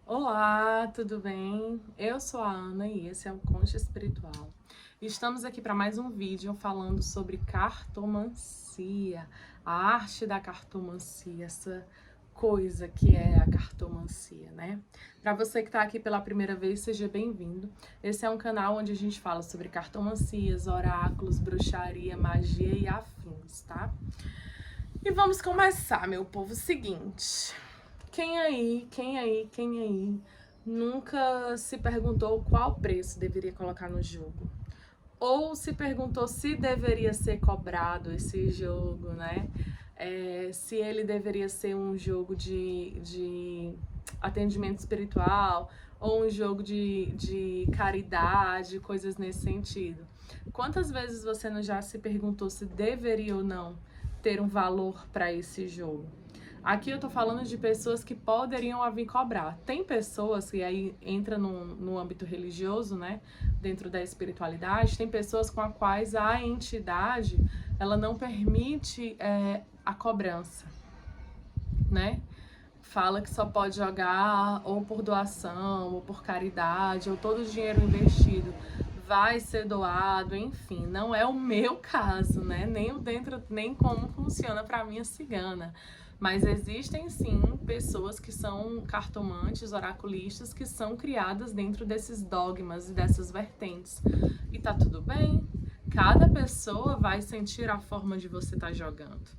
Olá, tudo bem? Eu sou a Ana e esse é o Concha Espiritual. Estamos aqui para mais um vídeo falando sobre cartomancia, a arte da cartomancia, essa coisa que é a cartomancia, né? Para você que está aqui pela primeira vez, seja bem-vindo. Esse é um canal onde a gente fala sobre cartomancias, oráculos, bruxaria, magia e afins, tá? E vamos começar, meu povo. Seguinte. Quem aí nunca se perguntou qual preço deveria colocar no jogo? Ou se perguntou se deveria ser cobrado esse jogo, né? Se ele deveria ser um jogo de atendimento espiritual ou um jogo de caridade, coisas nesse sentido. Quantas vezes você não já se perguntou se deveria ou não ter um valor para esse jogo? Aqui eu tô falando de pessoas que poderiam vir cobrar. Tem pessoas, e aí entra no âmbito religioso, né? Dentro da espiritualidade, tem pessoas com as quais a entidade, ela não permite a cobrança, né? Fala que só pode jogar ou por doação, ou por caridade, ou todo o dinheiro investido vai ser doado, enfim, não é o meu caso, né? Nem o dentro, nem como funciona para mim a cigana. Mas existem sim pessoas que são cartomantes, oraculistas, que são criadas dentro desses dogmas e dessas vertentes. E tá tudo bem. Cada pessoa vai sentir a forma de você estar jogando.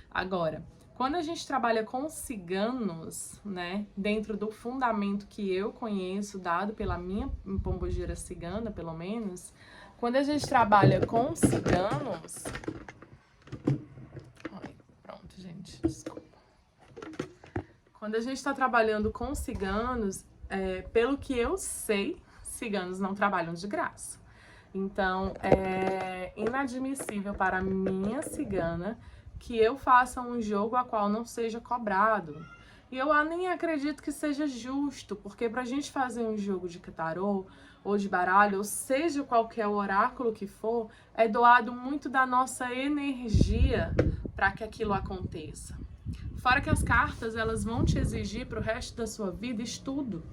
Agora, quando a gente trabalha com ciganos, né, dentro do fundamento que eu conheço, dado pela minha pombogira cigana, pelo menos, quando a gente trabalha com ciganos... Ai, pronto, gente, desculpa. Quando a gente está trabalhando com ciganos, pelo que eu sei, ciganos não trabalham de graça. Então, é inadmissível para a minha cigana que eu faça um jogo a qual não seja cobrado. E eu nem acredito que seja justo, porque para a gente fazer um jogo de tarô ou de baralho, ou seja qualquer oráculo que for, é doado muito da nossa energia para que aquilo aconteça. Fora que as cartas, elas vão te exigir para o resto da sua vida estudo,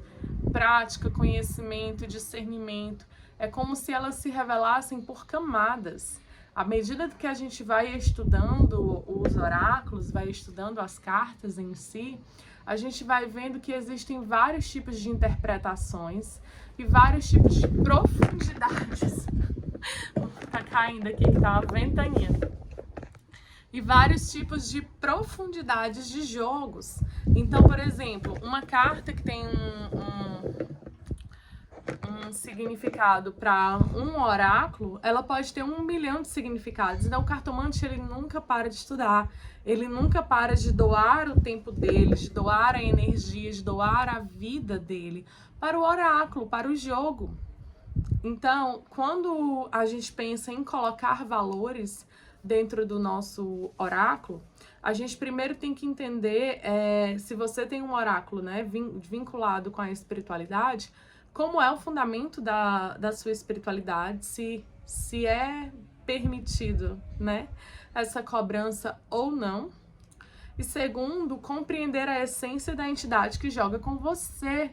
prática, conhecimento, discernimento. É como se elas se revelassem por camadas. À medida que a gente vai estudando os oráculos, vai estudando as cartas em si, a gente vai vendo que existem vários tipos de interpretações e vários tipos de profundidades. Tá caindo aqui que tá uma ventania. E vários tipos de profundidades de jogos. Então, por exemplo, uma carta que tem um significado para um oráculo, ela pode ter 1 milhão de significados. Então, o cartomante, ele nunca para de estudar, ele nunca para de doar o tempo dele, de doar a energia, de doar a vida dele para o oráculo, para o jogo. Então, quando a gente pensa em colocar valores dentro do nosso oráculo, a gente primeiro tem que entender se você tem um oráculo, né, vinculado com a espiritualidade, como é o fundamento da sua espiritualidade, se é permitido, né, essa cobrança ou não. E segundo, compreender a essência da entidade que joga com você.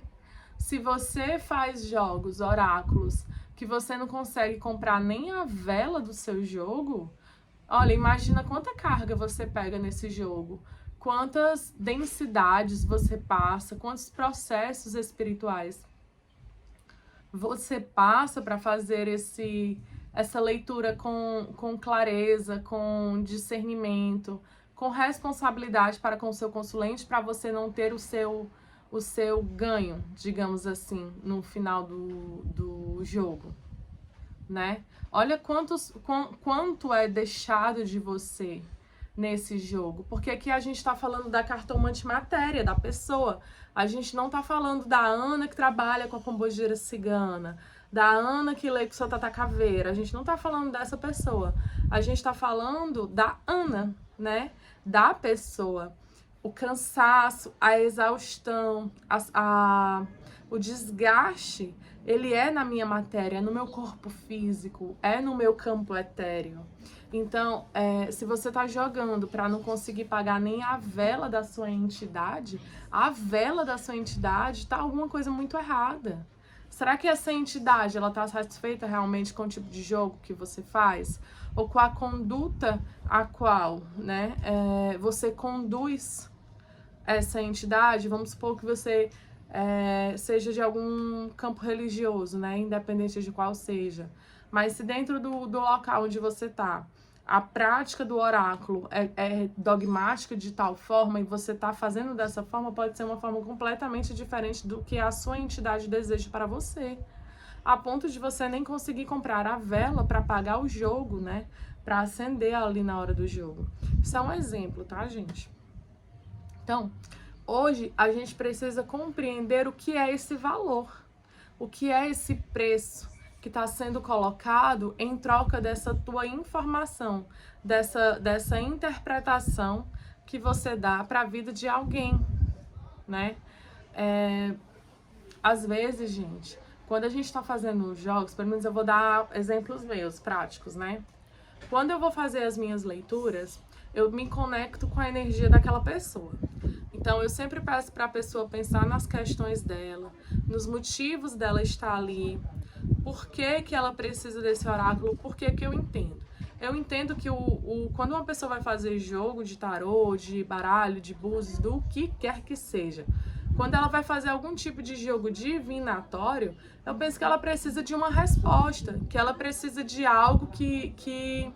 Se você faz jogos, oráculos, que você não consegue comprar nem a vela do seu jogo, olha, imagina quanta carga você pega nesse jogo, quantas densidades você passa, quantos processos espirituais você passa para fazer essa leitura com clareza, com discernimento, com responsabilidade para com o seu consulente, para você não ter o seu ganho, digamos assim, no final do jogo, né? Olha quanto é deixado de você nesse jogo, porque aqui a gente tá falando da cartomante matéria, da pessoa. A gente não tá falando da Ana que trabalha com a pombogira cigana, da Ana que lê com sua tata caveira. A gente não tá falando dessa pessoa. A gente tá falando da Ana, né? Da pessoa. O cansaço, a exaustão, o desgaste, ele é na minha matéria, é no meu corpo físico, é no meu campo etéreo. Então, se você está jogando para não conseguir pagar nem a vela da sua entidade, a vela da sua entidade tá alguma coisa muito errada. Será que essa entidade ela está satisfeita realmente com o tipo de jogo que você faz? Ou com a conduta a qual, né, você conduz essa entidade? Vamos supor que você seja de algum campo religioso, né, independente de qual seja. Mas se dentro do local onde você está, a prática do oráculo é dogmática de tal forma e você está fazendo dessa forma, pode ser uma forma completamente diferente do que a sua entidade deseja para você. A ponto de você nem conseguir comprar a vela para pagar o jogo, né? Para acender ali na hora do jogo. Isso é um exemplo, tá, gente? Então, hoje a gente precisa compreender o que é esse valor, o que é esse preço que está sendo colocado em troca dessa tua informação, dessa interpretação que você dá para a vida de alguém, né? Às vezes, gente, quando a gente está fazendo os jogos, pelo menos eu vou dar exemplos meus, práticos, né? Quando eu vou fazer as minhas leituras, eu me conecto com a energia daquela pessoa. Então, eu sempre peço para a pessoa pensar nas questões dela, nos motivos dela estar ali, por que que ela precisa desse oráculo, por que que eu entendo. Eu entendo que quando uma pessoa vai fazer jogo de tarô, de baralho, de búzios, do que quer que seja, quando ela vai fazer algum tipo de jogo divinatório, eu penso que ela precisa de uma resposta, que ela precisa de algo que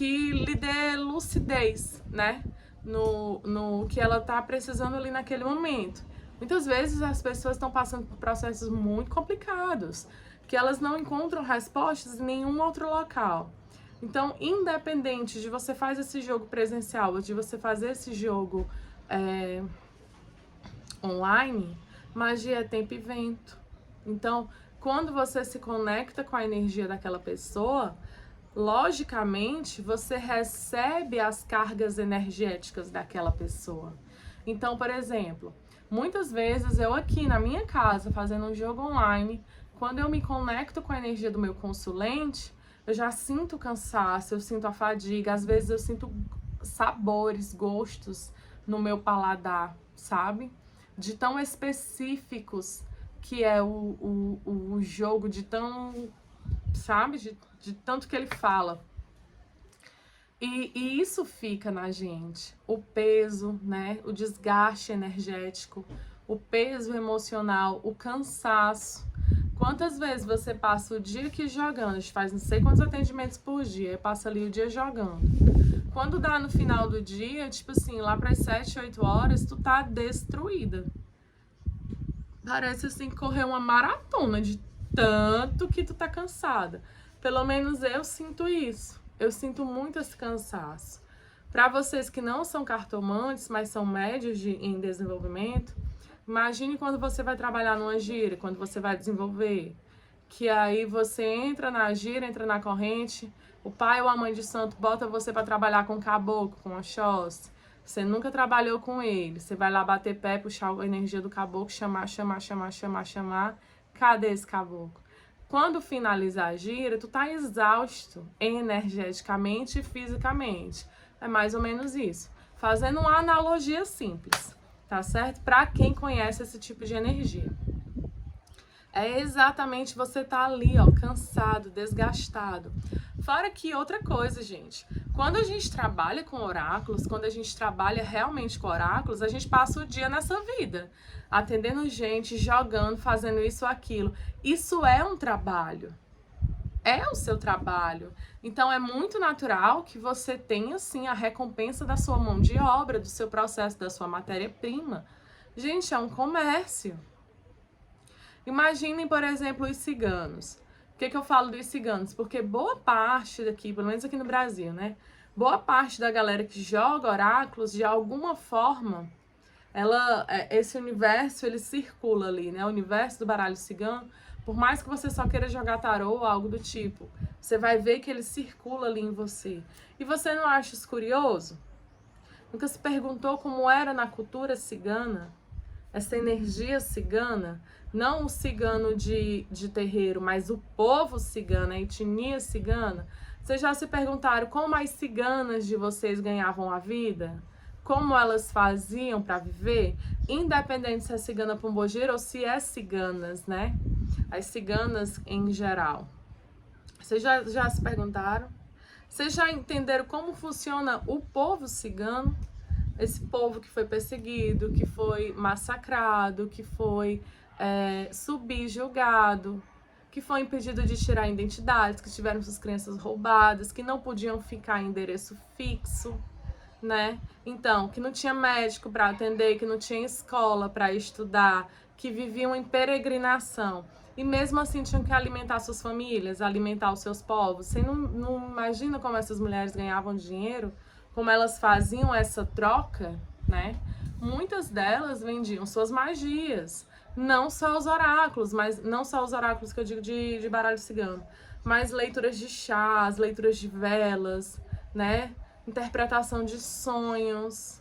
lhe dê lucidez, né? No que ela tá precisando ali naquele momento. Muitas vezes as pessoas estão passando por processos muito complicados, que elas não encontram respostas em nenhum outro local. Então, independente de você fazer esse jogo presencial ou de você fazer esse jogo online, magia é tempo e vento. Então, quando você se conecta com a energia daquela pessoa, logicamente, você recebe as cargas energéticas daquela pessoa. Então, por exemplo, muitas vezes eu aqui na minha casa, fazendo um jogo online, quando eu me conecto com a energia do meu consulente, eu já sinto cansaço, eu sinto a fadiga, às vezes eu sinto sabores, gostos no meu paladar, sabe? De tão específicos que é o jogo, de tão, sabe? De tanto que ele fala. E isso fica na gente. O peso, né? O desgaste energético, o peso emocional, o cansaço. Quantas vezes você passa o dia aqui jogando? A gente faz não sei quantos atendimentos por dia, passa ali o dia jogando. Quando dá no final do dia, tipo assim, lá para as 7, 8 horas, tu tá destruída. Parece assim correr uma maratona de tanto que tu tá cansada. Pelo menos eu sinto isso. Eu sinto muito esse cansaço. Para vocês que não são cartomantes, mas são médios em desenvolvimento, imagine quando você vai trabalhar numa gira, quando você vai desenvolver, que aí você entra na gira, entra na corrente, o pai ou a mãe de santo bota você para trabalhar com caboclo, com Oxóssi. Você nunca trabalhou com ele. Você vai lá bater pé, puxar a energia do caboclo, chamar. Cadê esse caboclo? Quando finalizar a gira, tu tá exausto energeticamente e fisicamente. É mais ou menos isso. Fazendo uma analogia simples, tá certo? Para quem conhece esse tipo de energia. É exatamente você tá ali, ó, cansado, desgastado. Fora que outra coisa, gente, quando a gente trabalha com oráculos, quando a gente trabalha realmente com oráculos, a gente passa o dia nessa vida, atendendo gente, jogando, fazendo isso ou aquilo. Isso é um trabalho. É o seu trabalho. Então é muito natural que você tenha, sim, a recompensa da sua mão de obra, do seu processo, da sua matéria-prima. Gente, é um comércio. Imaginem, por exemplo, os ciganos. Por que eu falo dos ciganos? Porque boa parte daqui, pelo menos aqui no Brasil, né? Boa parte da galera que joga oráculos, de alguma forma, esse universo, ele circula ali, né? O universo do baralho cigano, por mais que você só queira jogar tarô ou algo do tipo, você vai ver que ele circula ali em você. E você não acha isso curioso? Nunca se perguntou como era na cultura cigana? Essa energia cigana, não o cigano de terreiro, mas o povo cigano, a etnia cigana. Vocês já se perguntaram como as ciganas de vocês ganhavam a vida? Como elas faziam para viver? Independente se é cigana pombogira ou se é ciganas, né? As ciganas em geral. Vocês já se perguntaram? Vocês já entenderam como funciona o povo cigano? Esse povo que foi perseguido, que foi massacrado, que foi subjugado, que foi impedido de tirar identidades, que tiveram suas crenças roubadas, que não podiam ficar em endereço fixo, né? Então, que não tinha médico para atender, que não tinha escola para estudar, que viviam em peregrinação. E mesmo assim tinham que alimentar suas famílias, alimentar os seus povos. Você não imagina como essas mulheres ganhavam dinheiro? Como elas faziam essa troca, né? Muitas delas vendiam suas magias. Não só os oráculos, mas não só os oráculos que eu digo de baralho cigano, mas leituras de chás, leituras de velas, né? Interpretação de sonhos.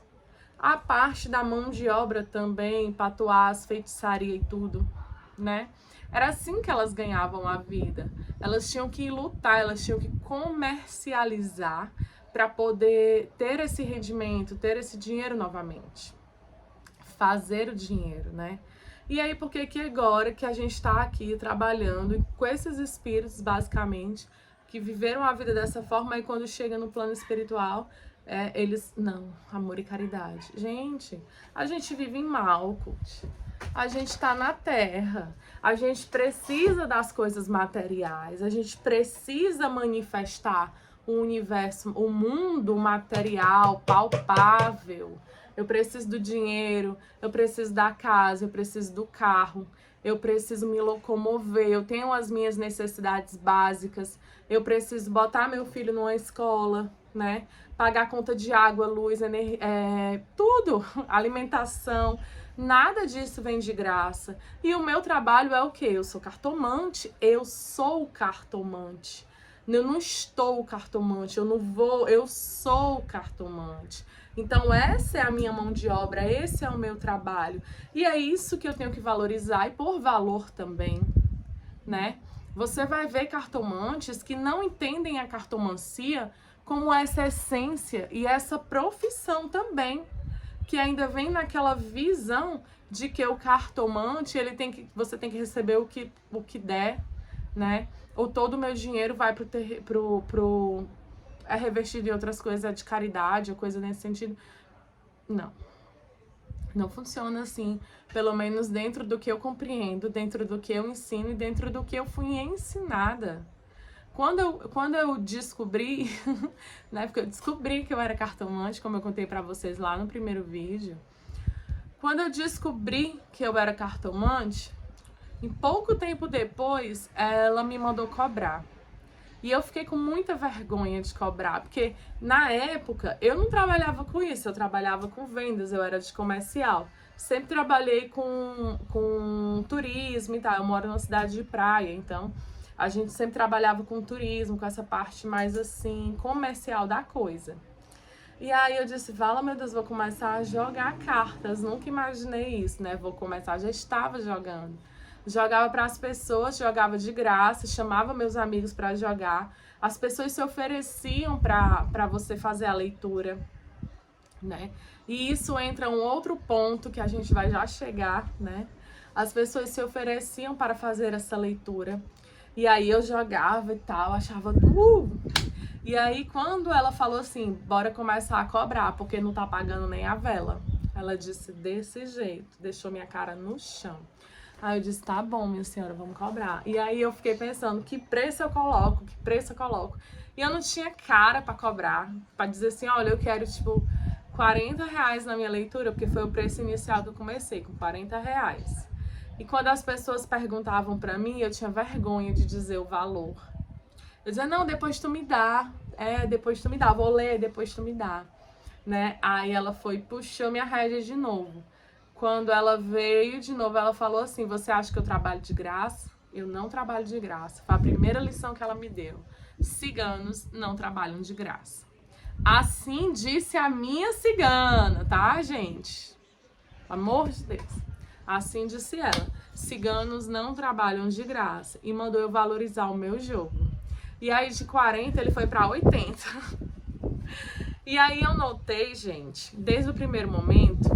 A parte da mão de obra também, patuás, feitiçaria e tudo, né? Era assim que elas ganhavam a vida. Elas tinham que lutar, elas tinham que comercializar para poder ter esse rendimento, ter esse dinheiro novamente. Fazer o dinheiro, né? E aí, por que agora que a gente está aqui trabalhando com esses espíritos, basicamente, que viveram a vida dessa forma, e quando chega no plano espiritual, eles, não, amor e caridade. Gente, a gente vive em Malkuth. A gente está na Terra, a gente precisa das coisas materiais, a gente precisa manifestar o universo, o mundo material, palpável. Eu preciso do dinheiro, eu preciso da casa, eu preciso do carro, eu preciso me locomover, eu tenho as minhas necessidades básicas, eu preciso botar meu filho numa escola, né? Pagar conta de água, luz, tudo, alimentação. Nada disso vem de graça. E o meu trabalho é o quê? Eu sou cartomante, eu sou cartomante. Eu não estou cartomante, eu não vou, eu sou cartomante. Então essa é a minha mão de obra, esse é o meu trabalho. E é isso que eu tenho que valorizar e por valor também, né? Você vai ver cartomantes que não entendem a cartomancia como essa essência e essa profissão também, que ainda vem naquela visão de que o cartomante, você tem que receber o que der, né? Ou todo o meu dinheiro vai é revestido em outras coisas, é de caridade, ou coisa nesse sentido. Não. Não funciona assim, pelo menos dentro do que eu compreendo, dentro do que eu ensino e dentro do que eu fui ensinada. Quando eu descobri, né, porque eu descobri que eu era cartomante, como eu contei pra vocês lá no primeiro vídeo. Quando eu descobri que eu era cartomante, em pouco tempo depois, ela me mandou cobrar. E eu fiquei com muita vergonha de cobrar, porque na época eu não trabalhava com isso, eu trabalhava com vendas, eu era de comercial. Sempre trabalhei com turismo e tal, eu moro numa cidade de praia, então a gente sempre trabalhava com turismo, com essa parte mais assim, comercial da coisa. E aí eu disse, fala, meu Deus, vou começar a jogar cartas, nunca imaginei isso, né? Vou começar, já estava jogando. Jogava para as pessoas, jogava de graça, chamava meus amigos para jogar. As pessoas se ofereciam para você fazer a leitura, né? E isso entra um outro ponto que a gente vai já chegar, né? As pessoas se ofereciam para fazer essa leitura. E aí eu jogava e tal, achava... E aí quando ela falou assim, bora começar a cobrar, porque não tá pagando nem a vela. Ela disse desse jeito, deixou minha cara no chão. Aí eu disse, tá bom, minha senhora, vamos cobrar. E aí eu fiquei pensando, que preço eu coloco, que preço eu coloco. E eu não tinha cara pra cobrar, pra dizer assim, olha, eu quero, tipo, R$40 na minha leitura, porque foi o preço inicial que eu comecei, com R$40. E quando as pessoas perguntavam pra mim, eu tinha vergonha de dizer o valor. Eu dizia, não, depois tu me dá, depois tu me dá, vou ler, depois tu me dá, né? Aí ela foi, puxou minha rédea de novo. Quando ela veio de novo, ela falou assim, você acha que eu trabalho de graça? Eu não trabalho de graça. Foi a primeira lição que ela me deu. Ciganos não trabalham de graça. Assim disse a minha cigana, tá, gente? Pelo amor de Deus. Assim disse ela. Ciganos não trabalham de graça. E mandou eu valorizar o meu jogo. E aí de 40 ele foi para 80. E aí eu notei, gente, desde o primeiro momento,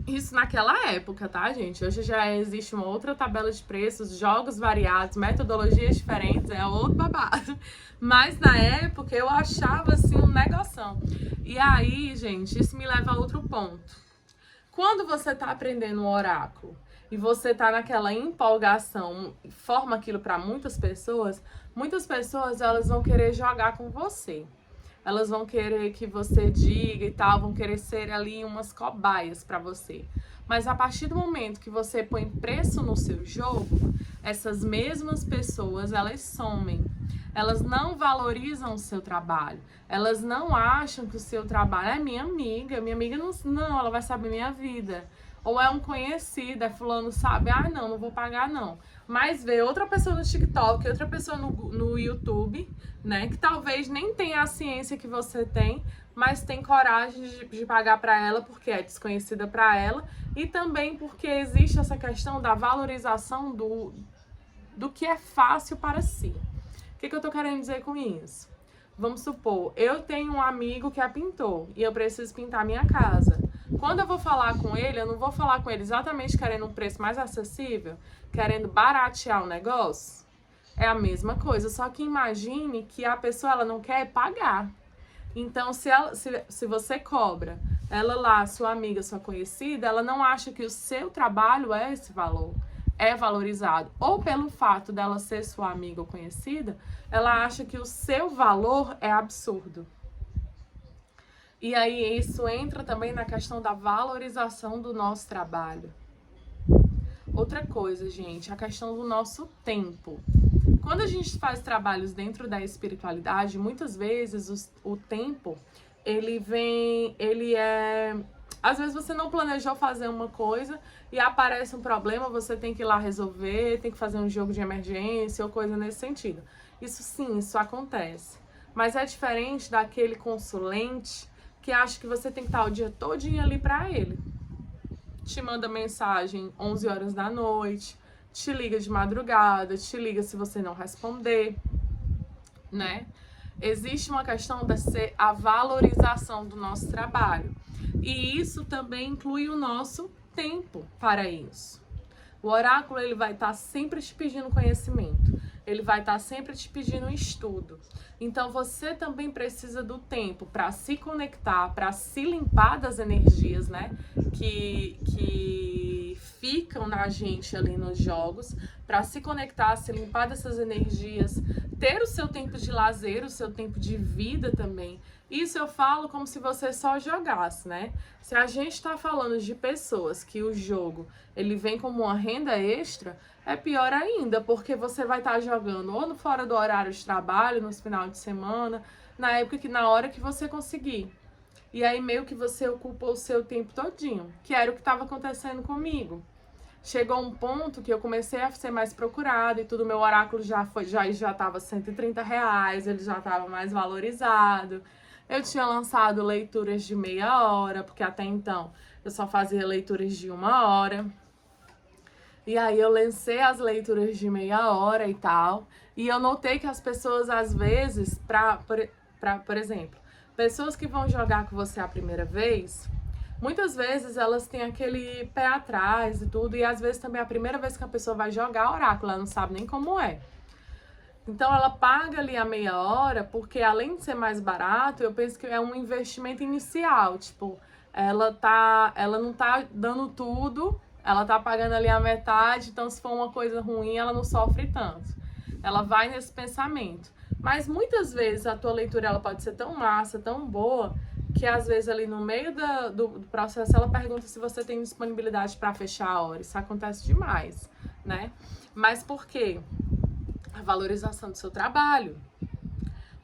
isso naquela época, tá, gente? Hoje já existe uma outra tabela de preços, jogos variados, metodologias diferentes, é outro babado. Mas na época eu achava assim um negoção. E aí, gente, isso me leva a outro ponto. Quando você tá aprendendo um oráculo e você tá naquela empolgação, forma aquilo para muitas pessoas elas vão querer jogar com você. Elas vão querer que você diga e tal, vão querer ser ali umas cobaias para você. Mas a partir do momento que você põe preço no seu jogo, essas mesmas pessoas, elas somem. Elas não valorizam o seu trabalho. Elas não acham que o seu trabalho é minha amiga não, ela vai saber minha vida. Ou é um conhecido, é fulano sabe, não vou pagar não. Mas vê outra pessoa no TikTok, outra pessoa no YouTube, né, que talvez nem tenha a ciência que você tem, mas tem coragem de pagar para ela porque é desconhecida para ela e também porque existe essa questão da valorização do que é fácil para si. O que eu tô querendo dizer com isso? Vamos supor, eu tenho um amigo que é pintor e eu preciso pintar minha casa. Quando eu vou falar com ele, eu não vou falar com ele exatamente querendo um preço mais acessível, querendo baratear o negócio. É a mesma coisa, só que imagine que a pessoa ela não quer pagar. Então, se você cobra ela lá, sua amiga, sua conhecida, ela não acha que o seu trabalho é esse valor, é valorizado. Ou pelo fato dela ser sua amiga ou conhecida, ela acha que o seu valor é absurdo. E aí isso entra também na questão da valorização do nosso trabalho. Outra coisa, gente, a questão do nosso tempo. Quando a gente faz trabalhos dentro da espiritualidade, muitas vezes o tempo, às vezes você não planejou fazer uma coisa e aparece um problema, você tem que ir lá resolver, tem que fazer um jogo de emergência ou coisa nesse sentido. Isso sim, isso acontece. Mas é diferente daquele consulente que acha que você tem que estar o dia todinho ali para ele. Te manda mensagem 11 horas da noite, te liga de madrugada, te liga se você não responder, né? Existe uma questão de ser a valorização do nosso trabalho. E isso também inclui o nosso tempo para isso. O oráculo ele vai estar sempre te pedindo conhecimento. Ele vai estar sempre te pedindo um estudo. Então você também precisa do tempo para se conectar, para se limpar das energias, né? Que ficam na gente ali nos jogos, para se conectar, se limpar dessas energias, ter o seu tempo de lazer, o seu tempo de vida também. Isso eu falo como se você só jogasse, né? Se a gente está falando de pessoas que o jogo ele vem como uma renda extra, é pior ainda, porque você vai estar jogando ou no fora do horário de trabalho, nos finais de semana, na hora que você conseguir. E aí meio que você ocupa o seu tempo todinho, que era o que estava acontecendo comigo. Chegou um ponto que eu comecei a ser mais procurada e tudo, meu oráculo já estava R$130, ele já estava mais valorizado. Eu tinha lançado leituras de meia hora, porque até então eu só fazia leituras de 1 hora. E aí eu lancei as leituras de meia hora e tal. E eu notei que as pessoas, às vezes, por exemplo, pessoas que vão jogar com você a primeira vez, muitas vezes elas têm aquele pé atrás e tudo. E às vezes também é a primeira vez que a pessoa vai jogar oráculo, ela não sabe nem como é. Então ela paga ali a meia hora, porque além de ser mais barato, eu penso que é um investimento inicial. Tipo, ela não tá dando tudo, ela tá pagando ali a metade, então se for uma coisa ruim, ela não sofre tanto. Ela vai nesse pensamento. Mas muitas vezes a tua leitura ela pode ser tão massa, tão boa, que às vezes ali no meio do processo ela pergunta se você tem disponibilidade para fechar a hora. Isso acontece demais, né? Mas por quê? A valorização do seu trabalho.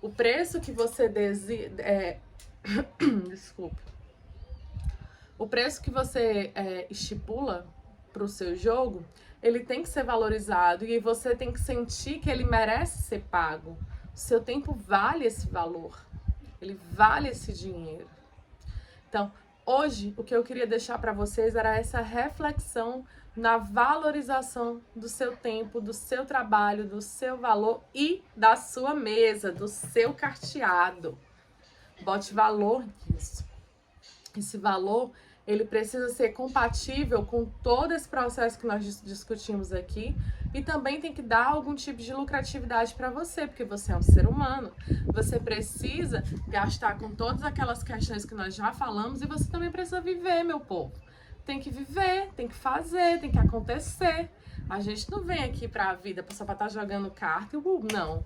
O preço que você desculpa. O preço que você estipula para o seu jogo, ele tem que ser valorizado e você tem que sentir que ele merece ser pago. O seu tempo vale esse valor. Ele vale esse dinheiro. Então, Hoje, o que eu queria deixar para vocês era essa reflexão na valorização do seu tempo, do seu trabalho, do seu valor e da sua mesa, do seu carteado. Bote valor nisso. Esse valor, ele precisa ser compatível com todo esse processo que nós discutimos aqui e também tem que dar algum tipo de lucratividade para você, porque você é um ser humano. Você precisa gastar com todas aquelas questões que nós já falamos e você também precisa viver, meu povo. Tem que viver, tem que fazer, tem que acontecer. A gente não vem aqui para a vida só para estar jogando carta e não.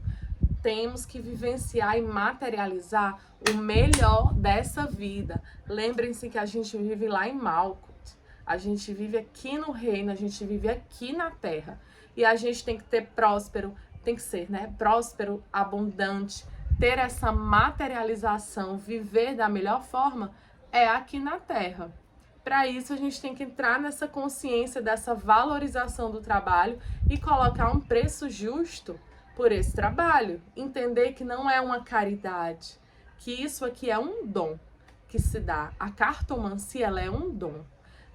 Temos que vivenciar e materializar o melhor dessa vida. Lembrem-se que a gente vive lá em Malkuth. A gente vive aqui no reino, a gente vive aqui na terra. E a gente tem que ter próspero, tem que ser, né? Próspero, abundante, ter essa materialização, viver da melhor forma é aqui na terra. Para isso, a gente tem que entrar nessa consciência dessa valorização do trabalho e colocar um preço justo por esse trabalho. Entender que não é uma caridade, que isso aqui é um dom que se dá. A cartomancia, ela é um dom.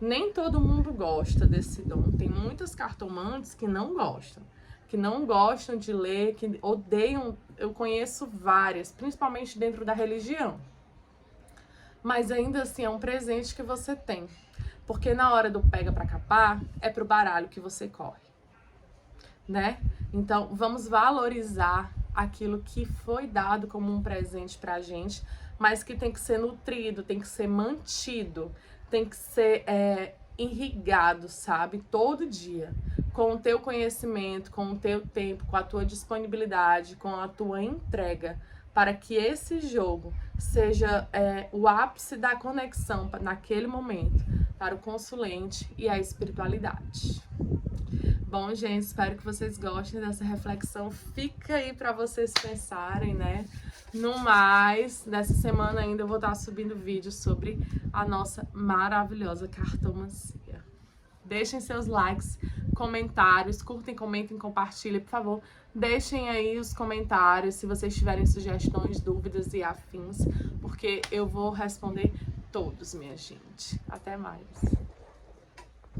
Nem todo mundo gosta desse dom. Tem muitas cartomantes que não gostam de ler, que odeiam. Eu conheço várias, principalmente dentro da religião. Mas ainda assim é um presente que você tem. Porque na hora do pega pra capar, é pro baralho que você corre, né? Então, vamos valorizar aquilo que foi dado como um presente pra gente, mas que tem que ser nutrido, tem que ser mantido, tem que ser irrigado, sabe? Todo dia. Com o teu conhecimento, com o teu tempo, com a tua disponibilidade, com a tua entrega, para que esse jogo seja o ápice da conexão naquele momento para o consulente e a espiritualidade. Bom, gente, espero que vocês gostem dessa reflexão. Fica aí para vocês pensarem, né? No mais, nessa semana ainda eu vou estar subindo vídeos sobre a nossa maravilhosa cartomancia. Deixem seus likes, comentários, curtem, comentem, compartilhem, por favor. Deixem aí os comentários se vocês tiverem sugestões, dúvidas e afins, porque eu vou responder todos, minha gente. Até mais.